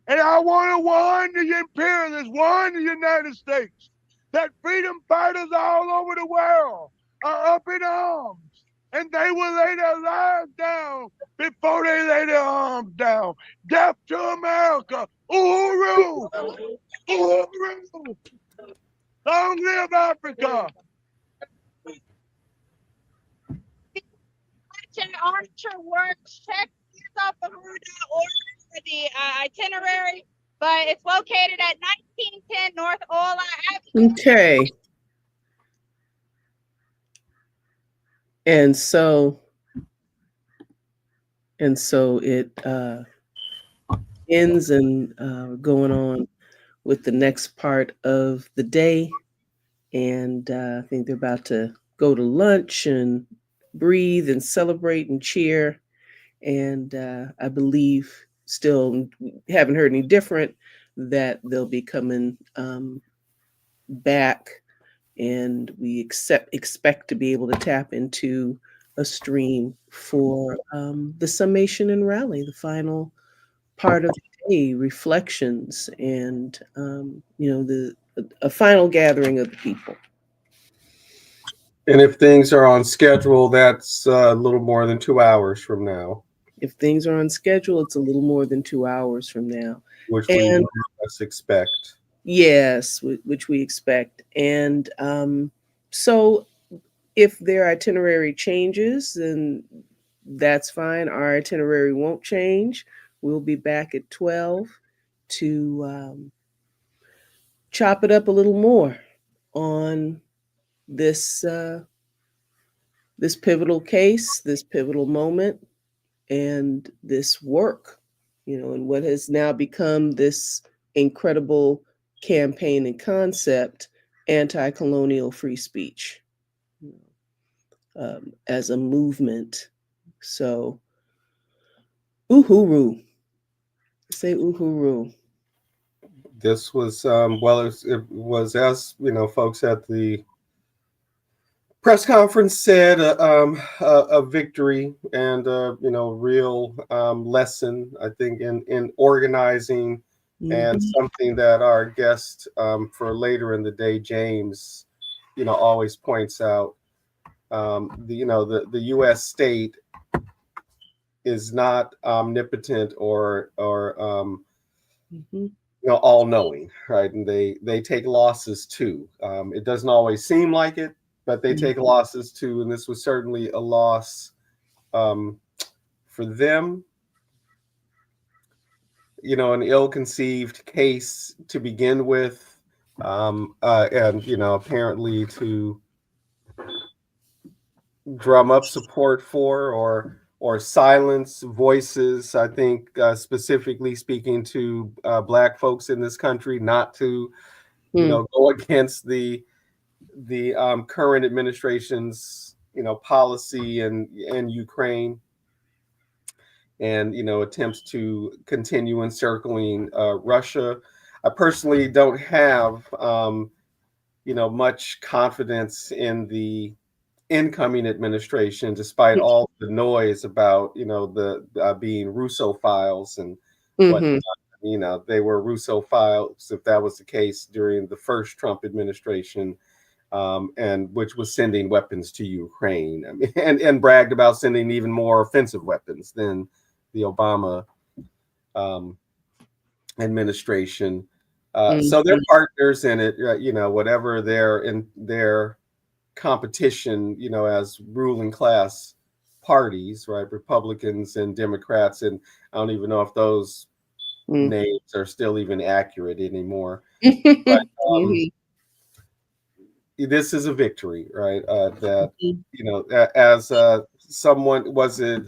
And I want to warn the imperialists, warn the United States, that freedom fighters all over the world are up in arms, and they will lay their lives down before they lay their arms down. Death to America. Uhuru! Uhuru! Long live Africa! Archer works. Check off Uhuru.org for the itinerary, but it's located at 1910 North Ola Avenue. Okay. And so it ends and going on with the next part of the day. And I think they're about to go to lunch and breathe and celebrate and cheer. And I believe, still haven't heard any different, that they'll be coming back, and we expect to be able to tap into a stream for the summation and rally, the final part of the day, reflections, and a final gathering of the people. And if things are on schedule, that's a little more than 2 hours from now. If things are on schedule, it's a little more than 2 hours from now. Which we must expect. Yes, which we expect. And so if their itinerary changes, then that's fine. Our itinerary won't change. We'll be back at 12 to chop it up a little more on this this pivotal case, this pivotal moment, and this work, and what has now become this incredible campaign and concept, anti-colonial free speech, as a movement. So, Uhuru. Say Uhuru. This was it was, as folks at the press conference said, a victory and real lesson, I think, in organizing, and something that our guest for later in the day, James, always points out. The U.S. state is not omnipotent or all knowing, right? And they take losses too. It doesn't always seem like it, but they take losses too. And this was certainly a loss for them. An ill-conceived case to begin with, and apparently to drum up support for or silence voices. I think specifically speaking to Black folks in this country, not to go against the current administration's policy in Ukraine, and attempts to continue encircling Russia. I personally don't have much confidence in the incoming administration, despite all the noise about the being Russophiles and whatnot. They were Russophiles if that was the case during the first Trump administration, and which was sending weapons to Ukraine, and bragged about sending even more offensive weapons than the Obama administration. So they're partners in it, whatever their competition, as ruling class parties, right? Republicans and Democrats, and I don't even know if those names are still even accurate anymore. But this is a victory, right? That as someone, was it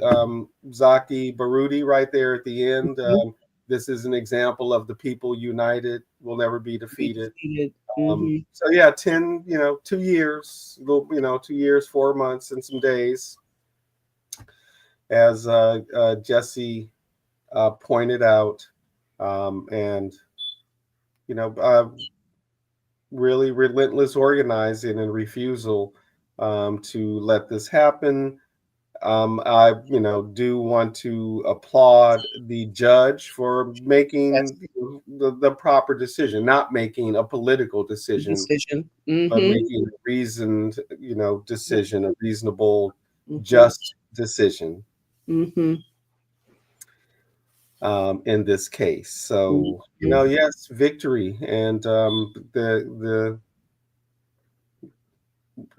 Zaki Baruti right there at the end? this is an example of the people united will never be defeated. Mhm. So yeah, 2 years, 2 years, 4 months, and some days, as Jesse pointed out, and really relentless organizing and refusal to let this happen. I, do want to applaud the judge for making the proper decision, not making a political decision, but Mhm. making a reasoned, decision, a reasonable, Mhm. just decision Mhm. in this case. So, Mhm. yes, victory, and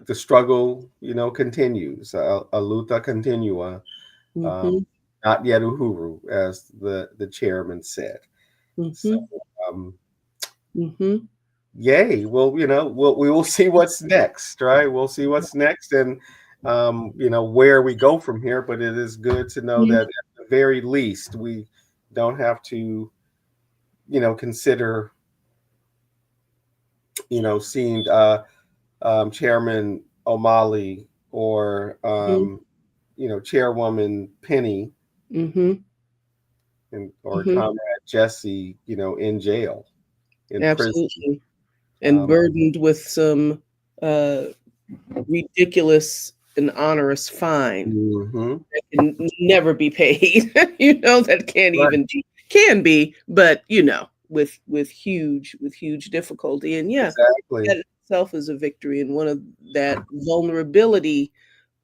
the struggle, continues. A luta continua. Mhm. Not yet Uhuru, as the chairman said. So, Mhm. um, Mhm. yay! Well, we will see what's next, right? We'll see what's next, and where we go from here. But it is good to know that at the very least, we don't have to, consider, seeing Chairman O'Malley or Chairwoman Penny Mhm. or Mhm. Comrade Jesse, in jail, in prison. Absolutely. And burdened with some uh, ridiculous and onerous fine Mhm. that can never be paid. That can't Right. even be, but with huge difficulty. And yeah, Exactly. that itself is a victory, and one of that vulnerability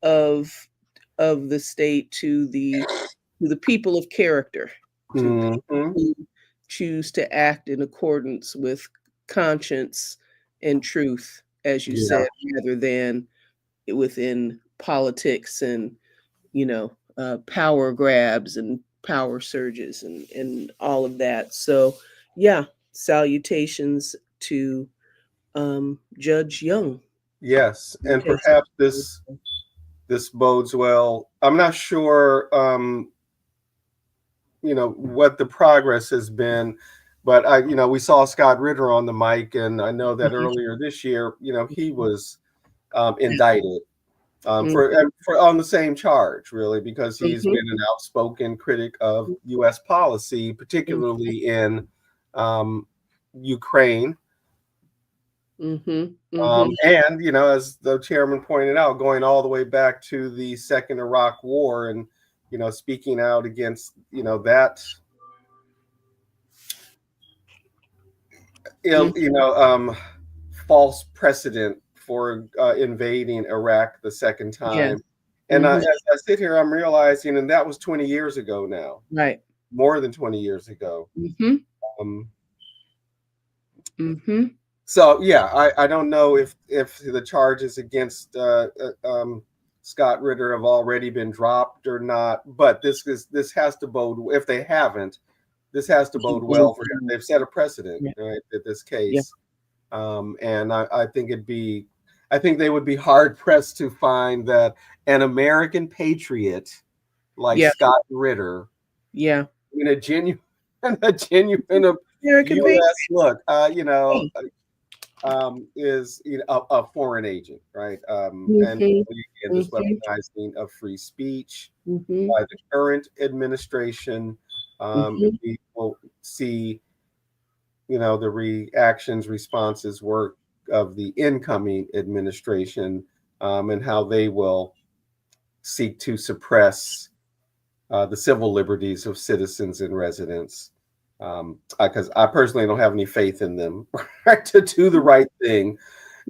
of the state to the people of character, to people Mhm. who choose to act in accordance with conscience and truth, as you Yeah. said, rather than within politics and power grabs and power surges and all of that. So yeah, salutations to Judge Young. Yes, and Okay. perhaps this bodes well. I'm not sure, what the progress has been, but we saw Scott Ritter on the mic, and I know that Mhm. earlier this year, he was indicted Mhm. for on the same charge, really, because he's Mhm. been an outspoken critic of U.S. policy, Mhm. particularly in Ukraine. Mhm. Mhm. And as the chairman pointed out, going all the way back to the second Iraq War, and speaking out against that Mhm. false precedent for invading Iraq the second Yes. time. And Mhm. as I sit here, I'm realizing, and that was 20 years ago now, Right. more than 20 years ago. Mhm. Um, Mhm. so yeah, I don't know if the charges against Scott Ritter have already been dropped or not, but this has to bode, if they haven't, this has to bode well for him. They've set a precedent, Yeah. right, in this Yeah. case. And I think I think they would be hard pressed to find that an American patriot like Yeah. Scott Ritter, Yeah. in a genuine American patriot. U.S. look, is a foreign agent, right? And Mhm. again, this Mhm. weaponizing of free speech Mhm. by the current administration. And Mhm. we will see, the reactions, responses, work of the incoming administration, and how they will seek to suppress the civil liberties of citizens and residents. Because I personally don't have any faith in them to do the right thing.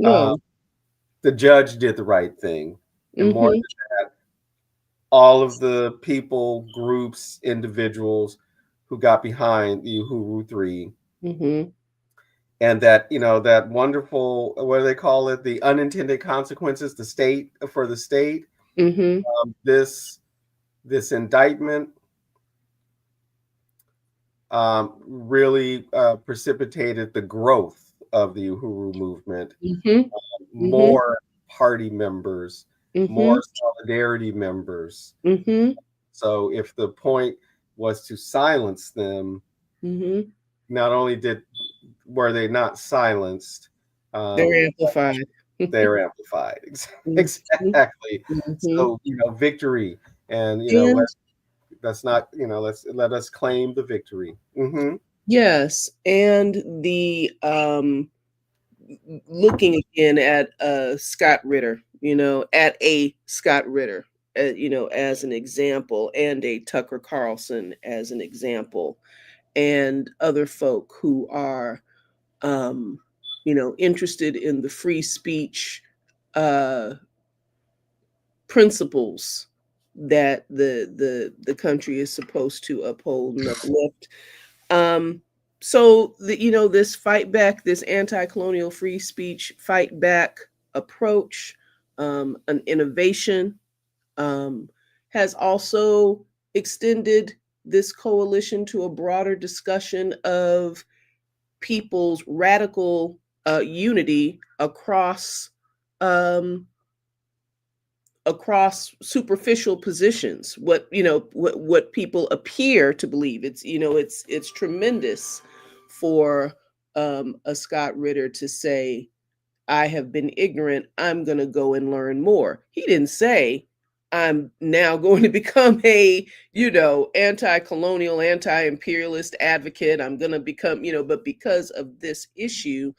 Uh, No. the judge did the right thing. And more Mhm. than that, all of the people, groups, individuals who got behind the Uhuru 3, Mhm. and that, that wonderful, what do they call it? The unintended consequences, for the state. Mhm. This indictment really precipitated the growth of the Uhuru movement. Mhm. Mhm. More party members, more Mhm. solidarity members. Mhm. So if the point was to silence them, Mm-hmm. Not only were they not silenced, They're amplified. they're amplified. Mhm. Exactly. Mhm. So, victory, and And let's not, let us claim the victory. Mm-hmm. yes, and the looking again at Scott Ritter, at a Scott Ritter, as an example, and a Tucker Carlson as an example, and other folk who are, interested in the free speech uh, principles that the country is supposed to uphold and uplift. Um, so this fight back, this anti-colonial free speech fight back approach, an innovation, has also extended this coalition to a broader discussion of people's radical unity um, across superficial positions, what people appear to believe. It's tremendous for a Scott Ritter to say, I have been ignorant, I'm going to go and learn more. He didn't say, I'm now going to become a anti-colonial, anti-imperialist advocate. I'm going to become, but because of this issue,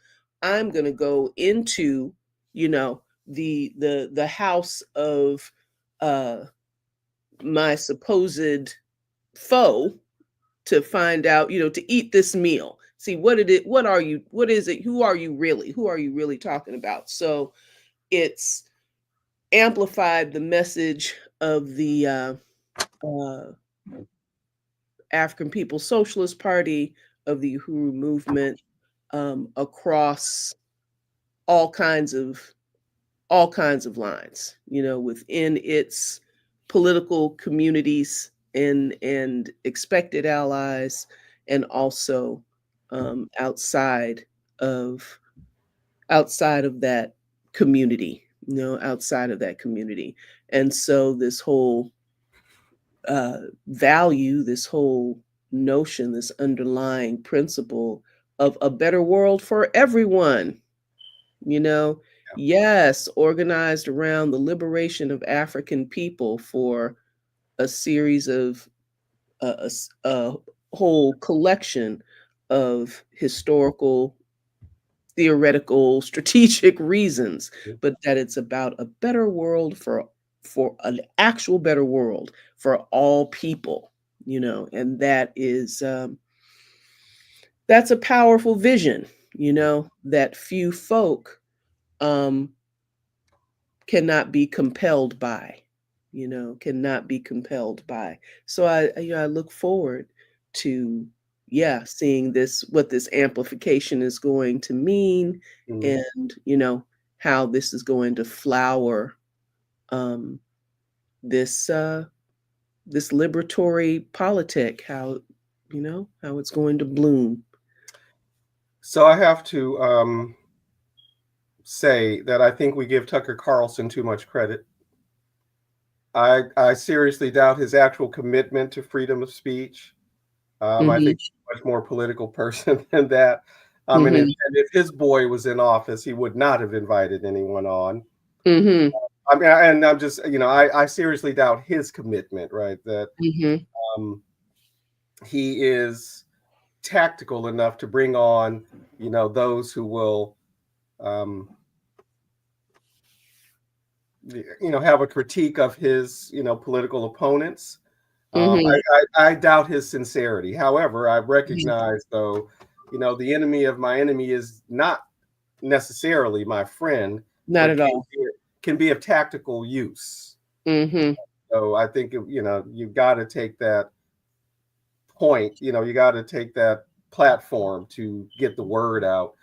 I'm going to go into the house of uh my supposed foe to find out, to eat this meal, see what is it, who are you really talking about. So it's amplified the message of the uh African People's Socialist Party, of the Uhuru movement, across all kinds of lines, within its political communities and expected allies, and also outside of that community, And so this whole value, this whole notion, this underlying principle of a better world for everyone, yes, organized around the liberation of African people for a series of a whole collection of historical, theoretical, strategic reasons, but that it's about a better world for an actual better world for all people, and that's a powerful vision, that few folk um, cannot be compelled by, So I look forward to, seeing what this amplification is going to mean, Mhm. and, how this is going to flower um, this liberatory politic, how it's going to bloom. So I have to say that I think we give Tucker Carlson too much credit. I seriously doubt his actual commitment to freedom of speech. I Mhm, think he's a much more political person than that. And mhm, if his boy was in office, he would not have invited anyone on. mhm, And I'm just, I seriously doubt his commitment, right? That mhm, um, he is tactical enough to bring on, those who will, um, have a critique of his, political opponents. mhm, I doubt his sincerity. However, I mhm. recognize, though, the enemy of my enemy is not necessarily my friend, Not but at all. can be of tactical use. Mhm, So I think you've got to take that point. You got to take that platform to get the word out.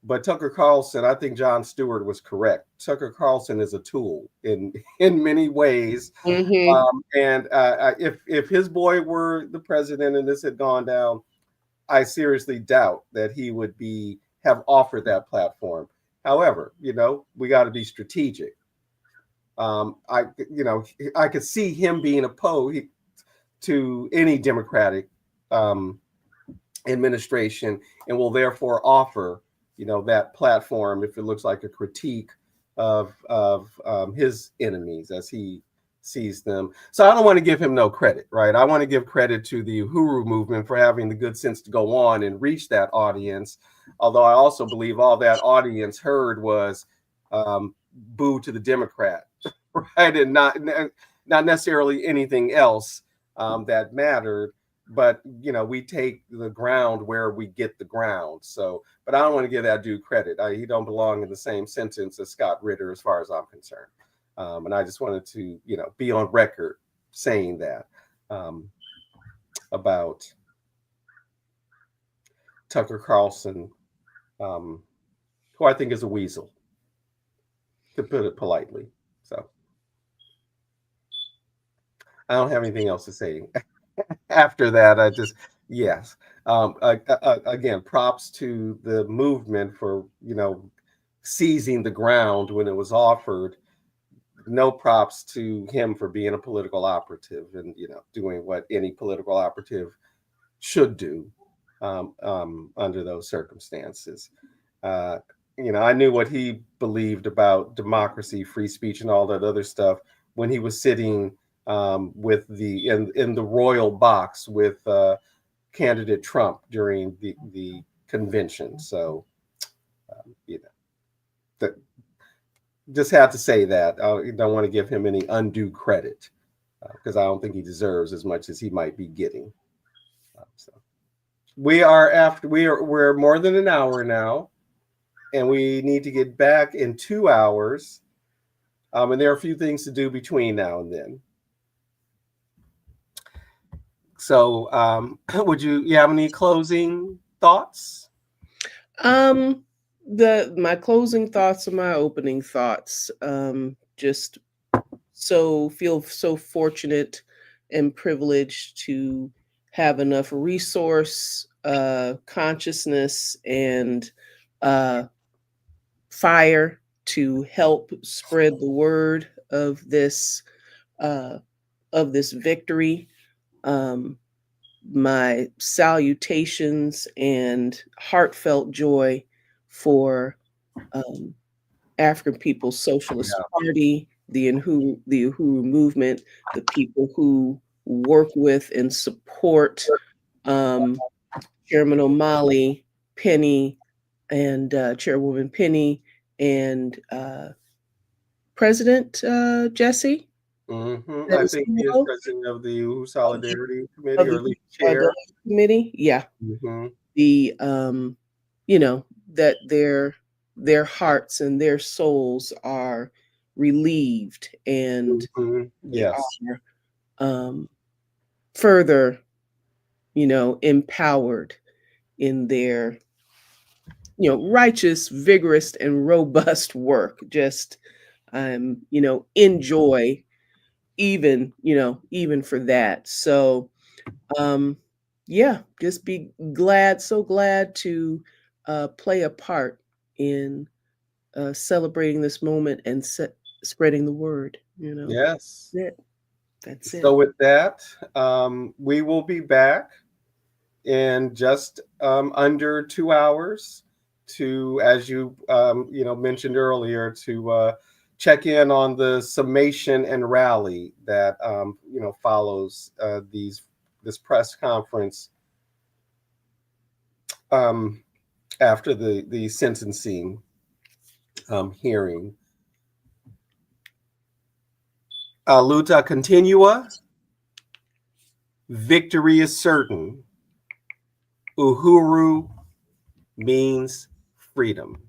But Tucker Carlson, I think Jon Stewart was correct. Tucker Carlson is a tool in in many ways. mhm. And if his boy were the president and this had gone down, I seriously doubt that he would have offered that platform. However, we got to be strategic. I could see him being opposed to any Democratic administration, and will therefore offer, that platform if it looks like a critique of his enemies as he sees them. So I don't want to give him no credit, right? I want to give credit to the Uhuru movement for having the good sense to go on and reach that audience. Although I also believe all that audience heard was boo to the Democrat, right? And not necessarily anything else that mattered. But we take the ground where we get the ground. So, but I don't want to give that dude credit. He don't belong in the same sentence as Scott Ritter, as far as I'm concerned. And I just wanted to, be on record saying that about Tucker Carlson, who I think is a weasel, to put it politely. So I don't have anything else to say. After that, yes. Again, props to the movement for, seizing the ground when it was offered. No props to him for being a political operative and, doing what any political operative should do under those circumstances. I knew what he believed about democracy, free speech, and all that other stuff when he was sitting with in the royal box with candidate Trump during the convention. So, just had to say that. I don't want to give him any undue credit because I don't think he deserves as much as he might be getting. So we're more than an hour now, and we need to get back in 2 hours. And there are a few things to do between now and then. So, would you have any closing thoughts? My closing thoughts are my opening thoughts. Just feel so fortunate and privileged to have enough resource, consciousness, and fire to help spread the word of this victory. My salutations and heartfelt joy for African People's Socialist Party, the Uhuru movement, the people who work with and support Chairman O'Malley, Penny, and Chairwoman Penny, and President Jesse. Mm-hmm. I think he is president of the Uhuru Solidarity Committee, or at least chair. Committee. Yeah. Mm-hmm. That their hearts and their souls are relieved, and yes, are further, empowered in their, righteous, vigorous, and robust work. Just, enjoy even for that. So, just be so glad to play a part in celebrating this moment and spreading the word. Yes, that's it. So with that, we will be back in just under 2 hours to, as you mentioned earlier, to check in on the summation and rally that follows this press conference after the sentencing hearing. Luta continua. Victory is certain. Uhuru means freedom.